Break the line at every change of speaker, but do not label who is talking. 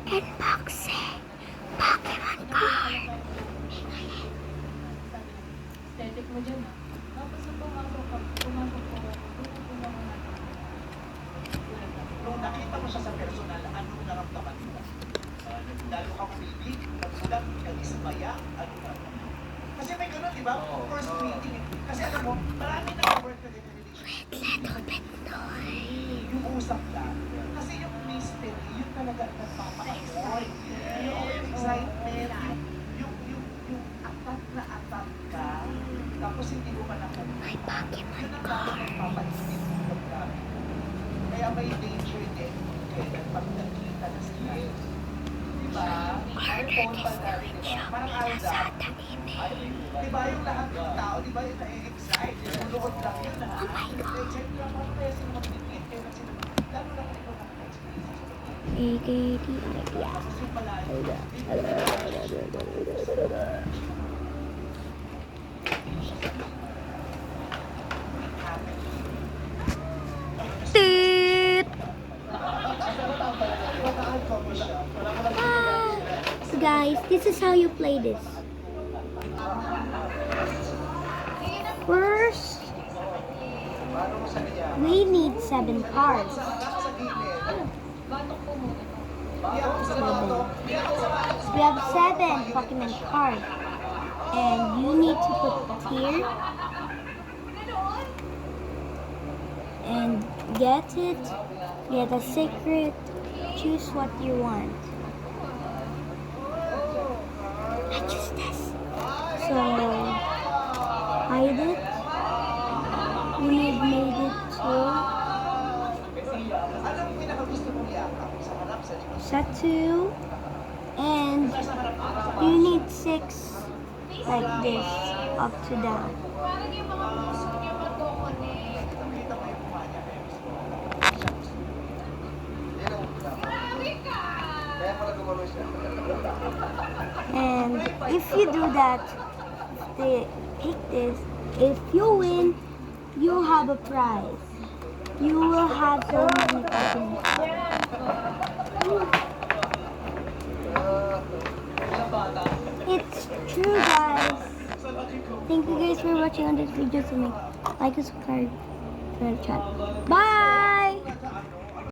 Unboxing Pokemon card.
Aesthetic mo dyan ah. Tapos nung pumasok ko,
Nung nakita mo siya sa personal, anong naramdaman mo? Lalo kang feeling, nagulat, nag-ismaya, ano naramdaman? Kasi may ganun, di ba? First meeting. Kasi alam mo, marami nag-work na din na relationship.
Little bit noise.
Yung usap lang. Kasi yung mystery, yun talaga nagpapa-enjoy. Yung excitement, yung atat na atat ka, tapos hindi mo man ako.
My Pokemon
Yun ang
card.
nagpapaisip ng pagkabi. Kaya may danger din kaya pag nakita na sila. Diba?
Order this na rin Shopee Lazada email.
Diba yung lahat ng tao, diba yung na-excite? Yung luhod lang yun ha.
Oh my God.
Check lang paano kaya sila mag-debate kayo kasi lalo na kung ikaw nakaka-experience.
AKD-idea.
Tapos yung malayo.
Toot! Guys, this is how you play this. First, we need 7 cards.
batok po muna.
We have 7 Pokemon cards. And you need to put here and get it, get a secret, choose what you want. I choose this. So, hide it. You need made it to
Anong pinakagusto mong yakap sa harap sa likod?
set 2. And you need 6 like this, up to down.
Parang yung mga puso niya mag-connect.
Nakita mo yung mukha niya kaya gusto mo.
Grabe ka!
Kaya pala gumalo siya.
And if you do that, pick this. If you win, you have a prize. You will have so many Pokemon. It's true, guys. Thank you guys for watching on this video. So like and subscribe to our channel. Bye.